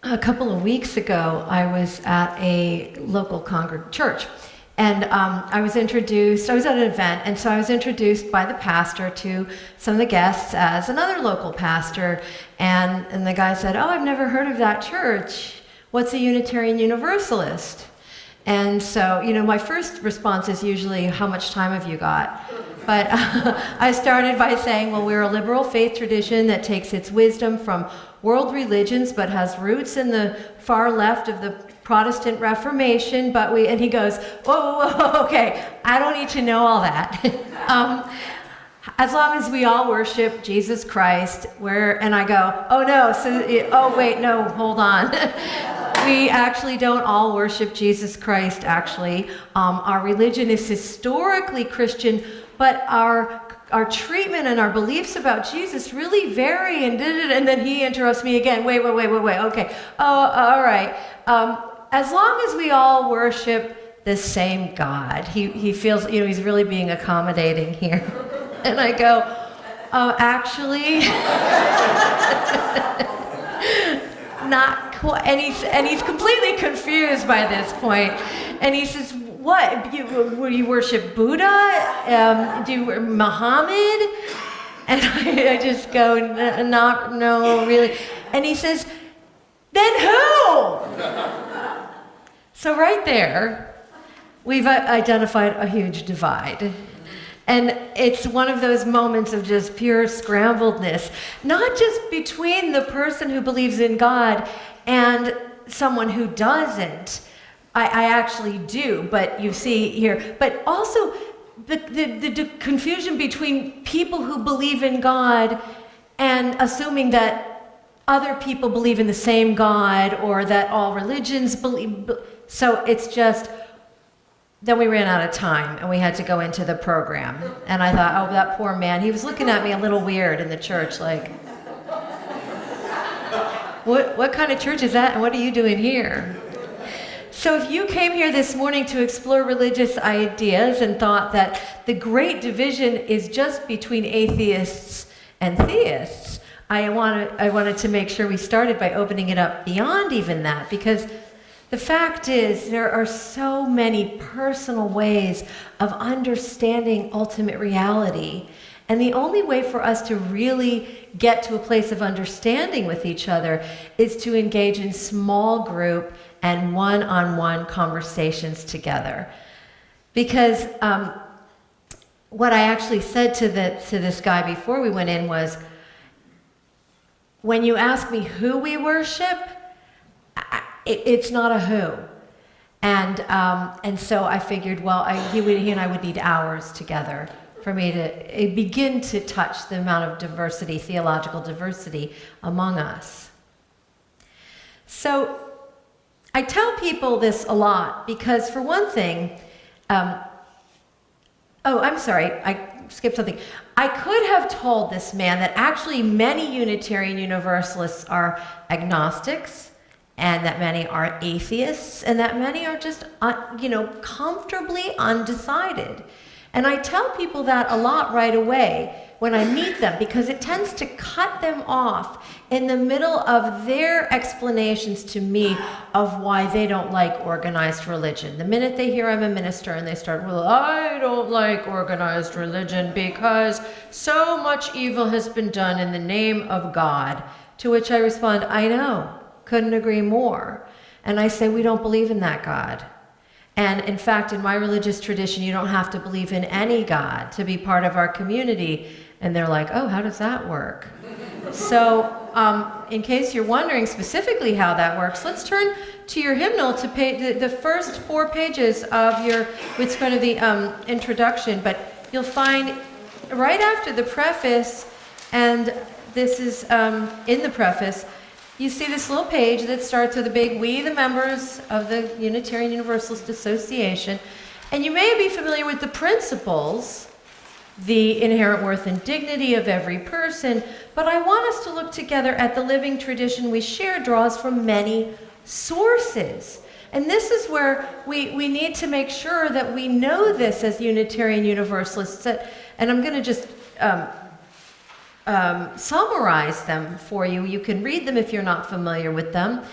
a couple of weeks ago, I was at a local church, and I was at an event, and so I was introduced by the pastor to some of the guests as another local pastor, and the guy said, "Oh, I've never heard of that church. What's a Unitarian Universalist?" And so, my first response is usually, "How much time have you got?" But I started by saying, well, we're a liberal faith tradition that takes its wisdom from world religions, but has roots in the far left of the Protestant Reformation. And he goes, whoa, okay, I don't need to know all that. As long as we all worship Jesus Christ, and I go, wait, no, hold on. We actually don't all worship Jesus Christ, actually. Our religion is historically Christian, but our treatment and our beliefs about Jesus really vary, and then he interrupts me again. Wait, okay. Oh, all right. As long as we all worship the same God, he feels, he's really being accommodating here. And I go, actually, not quite. And he's completely confused by this point. And he says, "What? You worship Buddha? Do you Muhammad?" And I just go, no, really. And he says, "Then who?" So right there, we've identified a huge divide. And it's one of those moments of just pure scrambledness, not just between the person who believes in God and someone who doesn't. I actually do, but you see here, but also the confusion between people who believe in God and assuming that other people believe in the same God, or that all religions believe. So it's just, then we ran out of time and we had to go into the program. And I thought, oh, that poor man, he was looking at me a little weird in the church, like, what kind of church is that, and what are you doing here? So if you came here this morning to explore religious ideas and thought that the great division is just between atheists and theists, I wanted to make sure we started by opening it up beyond even that, because the fact is there are so many personal ways of understanding ultimate reality. And the only way for us to really get to a place of understanding with each other is to engage in small group and one-on-one conversations together. Because what I actually said to this guy before we went in was, when you ask me who we worship, it's not a who. And so I figured, well, he and I would need hours together for me to begin to touch the amount of diversity, theological diversity among us. So I tell people this a lot because, for one thing, I'm sorry, I skipped something. I could have told this man that actually many Unitarian Universalists are agnostics, and that many are atheists, and that many are just, comfortably undecided. And I tell people that a lot right away when I meet them, because it tends to cut them off in the middle of their explanations to me of why they don't like organized religion. The minute they hear I'm a minister and they start, well, I don't like organized religion because so much evil has been done in the name of God. To which I respond, I know, couldn't agree more. And I say, we don't believe in that God. And in fact, in my religious tradition, you don't have to believe in any God to be part of our community. And they're like, oh, how does that work? So in case you're wondering specifically how that works, let's turn to your hymnal to the first 4 pages of it's going to the introduction, but you'll find right after the preface, and this is in the preface, you see this little page that starts with a big "We, the members of the Unitarian Universalist Association," and you may be familiar with the principles, the inherent worth and dignity of every person, but I want us to look together at the living tradition we share draws from many sources. And this is where we need to make sure that we know this as Unitarian Universalists. And I'm going to just summarize them for you. You can read them if you're not familiar with them.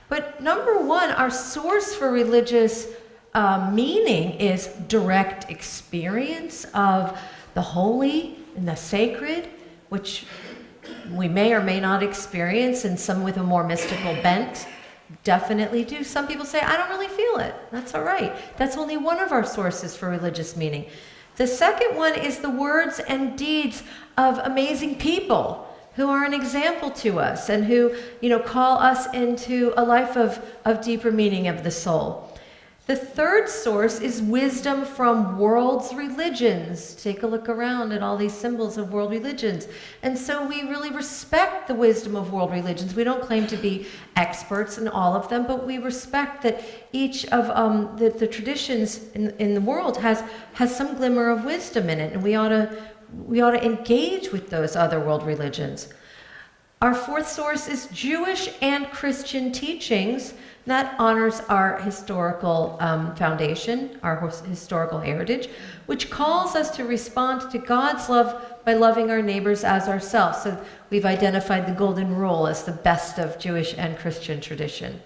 But number one, our source for religious meaning is direct experience of the holy and the sacred, which we may or may not experience, and some with a more mystical bent definitely do. Some people say, I don't really feel it. That's all right. That's only one of our sources for religious meaning. The second one is the words and deeds of amazing people who are an example to us and who, call us into a life of deeper meaning of the soul. The third source is wisdom from world's religions. Take a look around at all these symbols of world religions. And so we really respect the wisdom of world religions. We don't claim to be experts in all of them, but we respect that each of the traditions in the world has some glimmer of wisdom in it, and we ought to engage with those other world religions. Our fourth source is Jewish and Christian teachings that honors our historical foundation, our historical heritage, which calls us to respond to God's love by loving our neighbors as ourselves. So we've identified the golden rule as the best of Jewish and Christian tradition.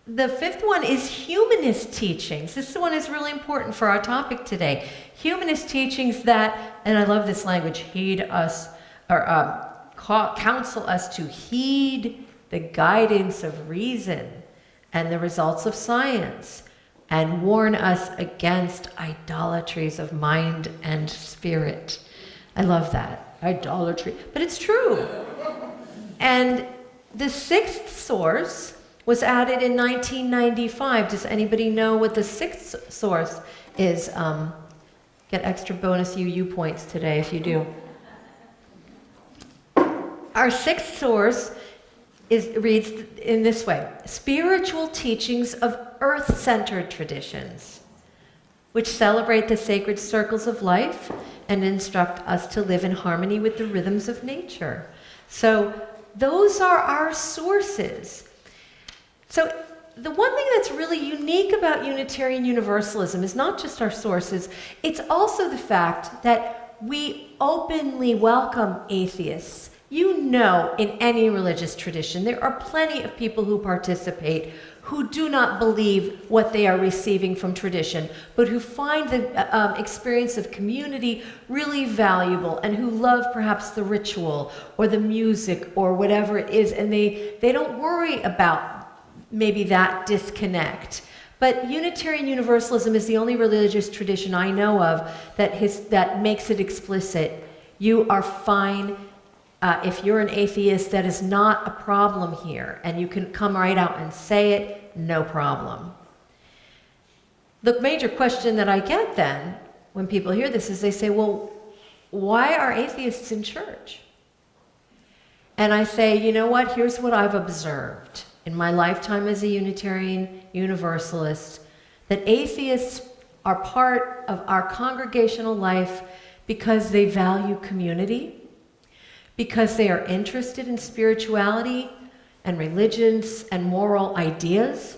The fifth one is humanist teachings. This one is really important for our topic today. Humanist teachings that, and I love this language, heed us, or counsel us to heed the guidance of reason and the results of science, and warn us against idolatries of mind and spirit. I love that, idolatry, but it's true. And the sixth source was added in 1995. Does anybody know what the sixth source is? Get extra bonus UU points today if you do. Our sixth source reads in this way: spiritual teachings of earth-centered traditions, which celebrate the sacred circles of life and instruct us to live in harmony with the rhythms of nature. So those are our sources. So the one thing that's really unique about Unitarian Universalism is not just our sources, it's also the fact that we openly welcome atheists. In any religious tradition, there are plenty of people who participate who do not believe what they are receiving from tradition, but who find the experience of community really valuable and who love perhaps the ritual or the music or whatever it is, and they don't worry about maybe that disconnect. But Unitarian Universalism is the only religious tradition I know of that makes it explicit. You are fine. If you're an atheist, that is not a problem here, and you can come right out and say it, no problem. The major question that I get then, when people hear this, is they say, well, why are atheists in church? And I say, you know what, here's what I've observed in my lifetime as a Unitarian Universalist, that atheists are part of our congregational life because they value community, because they are interested in spirituality and religions and moral ideas,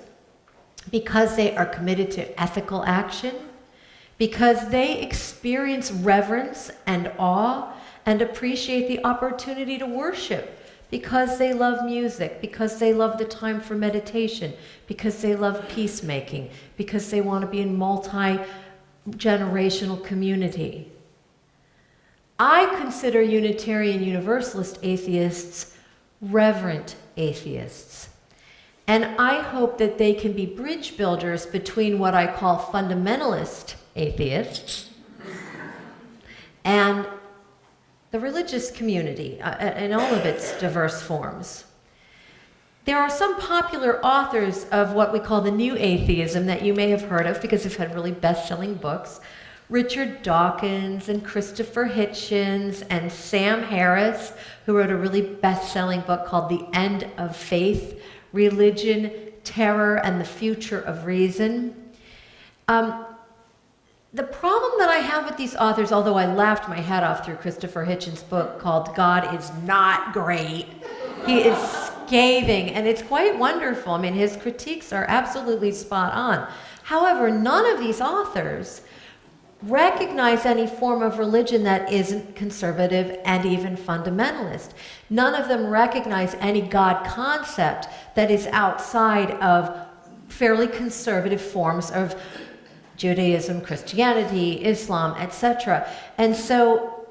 because they are committed to ethical action, because they experience reverence and awe and appreciate the opportunity to worship, because they love music, because they love the time for meditation, because they love peacemaking, because they want to be in multi-generational community. I consider Unitarian Universalist atheists reverent atheists. And I hope that they can be bridge builders between what I call fundamentalist atheists and the religious community in all of its diverse forms. There are some popular authors of what we call the New Atheism that you may have heard of because they've had really best-selling books. Richard Dawkins and Christopher Hitchens and Sam Harris, who wrote a really best-selling book called The End of Faith, Religion, Terror, and the Future of Reason. The problem that I have with these authors, although I laughed my head off through Christopher Hitchens' book called God is Not Great, he is scathing, and it's quite wonderful. I mean, his critiques are absolutely spot on. However, none of these authors recognize any form of religion that isn't conservative and even fundamentalist. None of them recognize any God concept that is outside of fairly conservative forms of Judaism, Christianity, Islam, etc. And so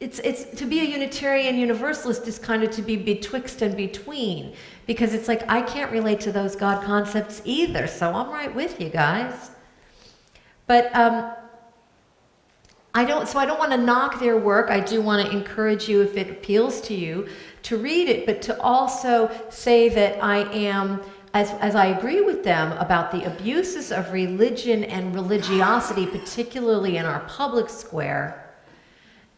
it's to be a Unitarian Universalist is kind of to be betwixt and between, because it's like I can't relate to those God concepts either, so I'm right with you guys. But I don't want to knock their work. I do want to encourage you, if it appeals to you, to read it, but to also say that I am, as I agree with them about the abuses of religion and religiosity, particularly in our public square,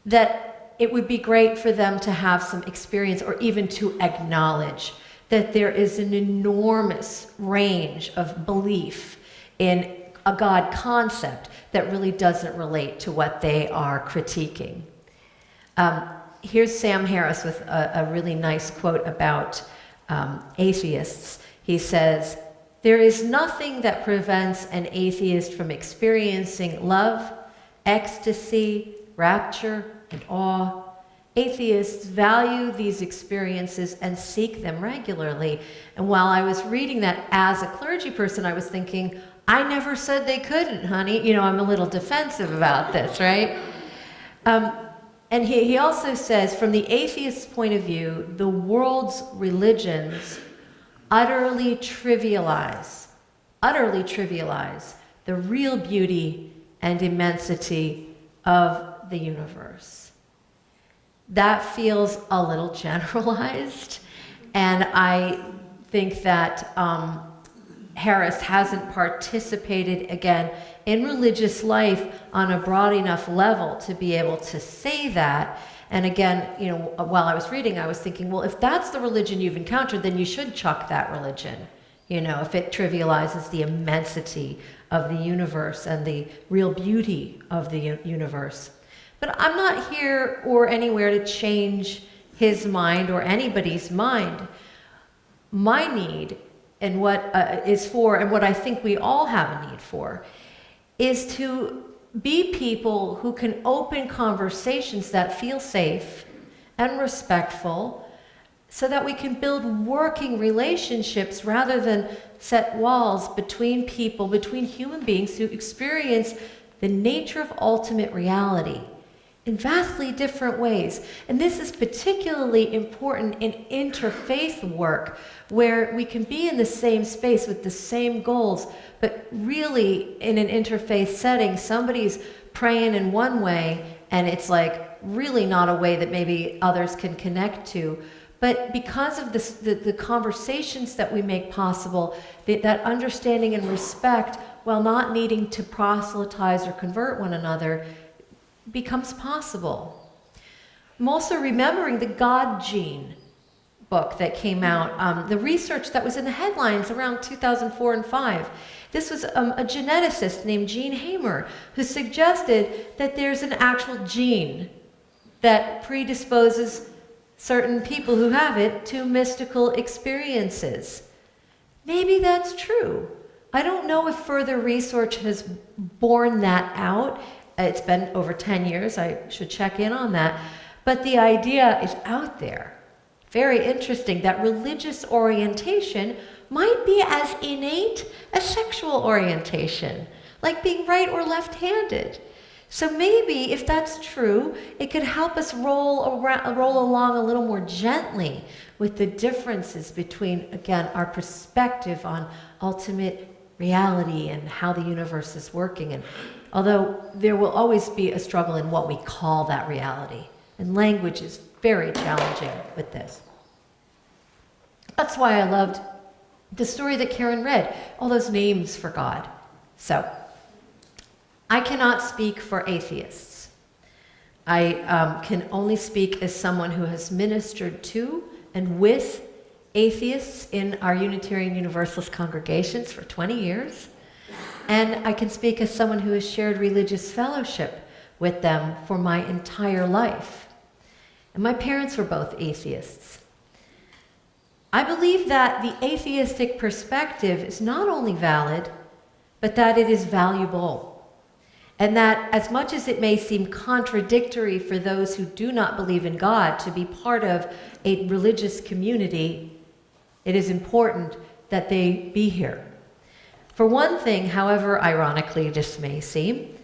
that it would be great for them to have some experience, or even to acknowledge that there is an enormous range of belief in a God concept that really doesn't relate to what they are critiquing. Here's Sam Harris with a really nice quote about atheists. He says, "There is nothing that prevents an atheist from experiencing love, ecstasy, rapture, and awe. Atheists value these experiences and seek them regularly." And while I was reading that as a clergy person, I was thinking, I never said they couldn't, honey. You know, I'm a little defensive about this, right? And he also says, from the atheist's point of view, the world's religions utterly trivialize the real beauty and immensity of the universe. That feels a little generalized, and I think that Harris hasn't participated, again, in religious life on a broad enough level to be able to say that. And again, you know, while I was reading, I was thinking, well, if that's the religion you've encountered, then you should chuck that religion. You know, if it trivializes the immensity of the universe and the real beauty of the universe. But I'm not here or anywhere to change his mind or anybody's mind. My need, and what is for, and what I think we all have a need for, is to be people who can open conversations that feel safe and respectful, so that we can build working relationships rather than set walls between people, between human beings who experience the nature of ultimate reality in vastly different ways. And this is particularly important in interfaith work, where we can be in the same space with the same goals, but really in an interfaith setting, somebody's praying in one way, and it's like really not a way that maybe others can connect to. But because of this, the conversations that we make possible, that understanding and respect, while not needing to proselytize or convert one another, becomes possible. I'm also remembering the God Gene book that came out, the research that was in the headlines around 2004 and 5. This was a geneticist named Gene Hamer who suggested that there's an actual gene that predisposes certain people who have it to mystical experiences. Maybe that's true. I don't know if further research has borne that out. It's been over 10 years. I should check in on that. But the idea is out there. Very interesting that religious orientation might be as innate as sexual orientation, like being right or left-handed. So maybe, if that's true, it could help us roll along a little more gently with the differences between, again, our perspective on ultimate reality and how the universe is working. And although there will always be a struggle in what we call that reality, and language is very challenging with this. That's why I loved the story that Karen read, all those names for God. So, I cannot speak for atheists. I can only speak as someone who has ministered to and with atheists in our Unitarian Universalist congregations for 20 years. And I can speak as someone who has shared religious fellowship with them for my entire life. And my parents were both atheists. I believe that the atheistic perspective is not only valid, but that it is valuable. And that as much as it may seem contradictory for those who do not believe in God to be part of a religious community, it is important that they be here. For one thing, however ironically this may seem,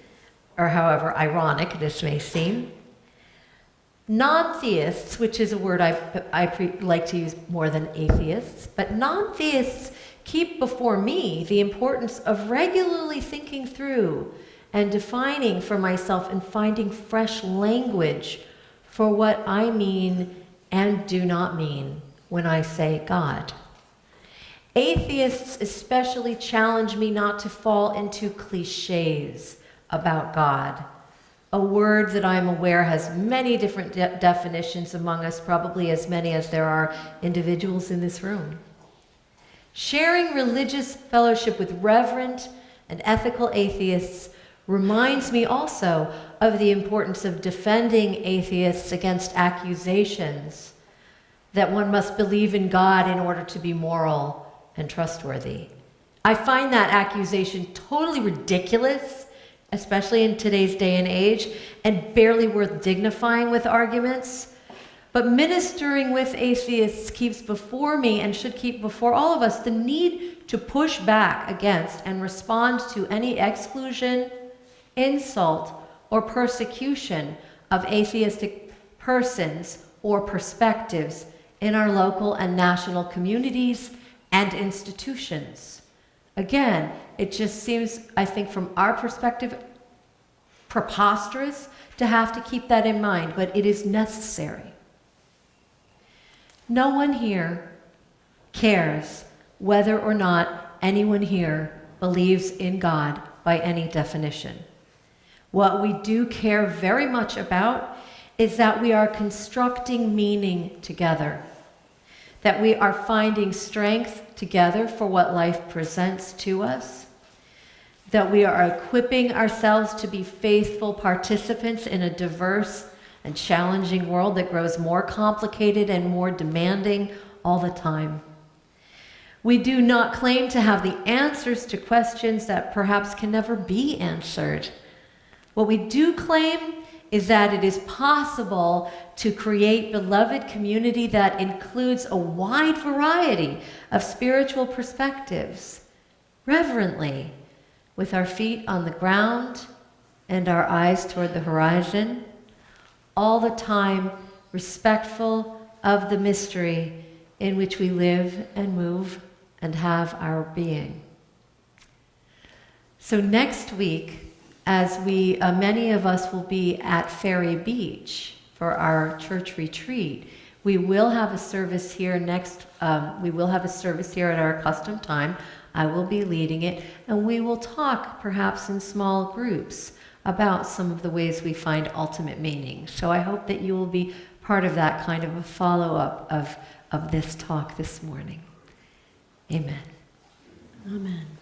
or however ironic this may seem, non-theists, which is a word I like to use more than atheists, but non-theists keep before me the importance of regularly thinking through and defining for myself and finding fresh language for what I mean and do not mean when I say God. Atheists especially challenge me not to fall into cliches about God, a word that I'm aware has many different definitions among us, probably as many as there are individuals in this room. Sharing religious fellowship with reverent and ethical atheists reminds me also of the importance of defending atheists against accusations that one must believe in God in order to be moral and trustworthy. I find that accusation totally ridiculous, especially in today's day and age, and barely worth dignifying with arguments. But ministering with atheists keeps before me, and should keep before all of us, the need to push back against and respond to any exclusion, insult, or persecution of atheistic persons or perspectives in our local and national communities and institutions. Again, it just seems, I think from our perspective, preposterous to have to keep that in mind, but it is necessary. No one here cares whether or not anyone here believes in God by any definition. What we do care very much about is that we are constructing meaning together, that we are finding strength together for what life presents to us, that we are equipping ourselves to be faithful participants in a diverse and challenging world that grows more complicated and more demanding all the time. We do not claim to have the answers to questions that perhaps can never be answered. What we do claim is that it is possible to create beloved community that includes a wide variety of spiritual perspectives, reverently, with our feet on the ground and our eyes toward the horizon, all the time respectful of the mystery in which we live and move and have our being. So next week, as many of us will be at Ferry Beach for our church retreat, we will have a service here we will have a service here at our custom time. I will be leading it, and we will talk perhaps in small groups about some of the ways we find ultimate meaning. So I hope that you will be part of that kind of a follow-up of this talk this morning. Amen. Amen.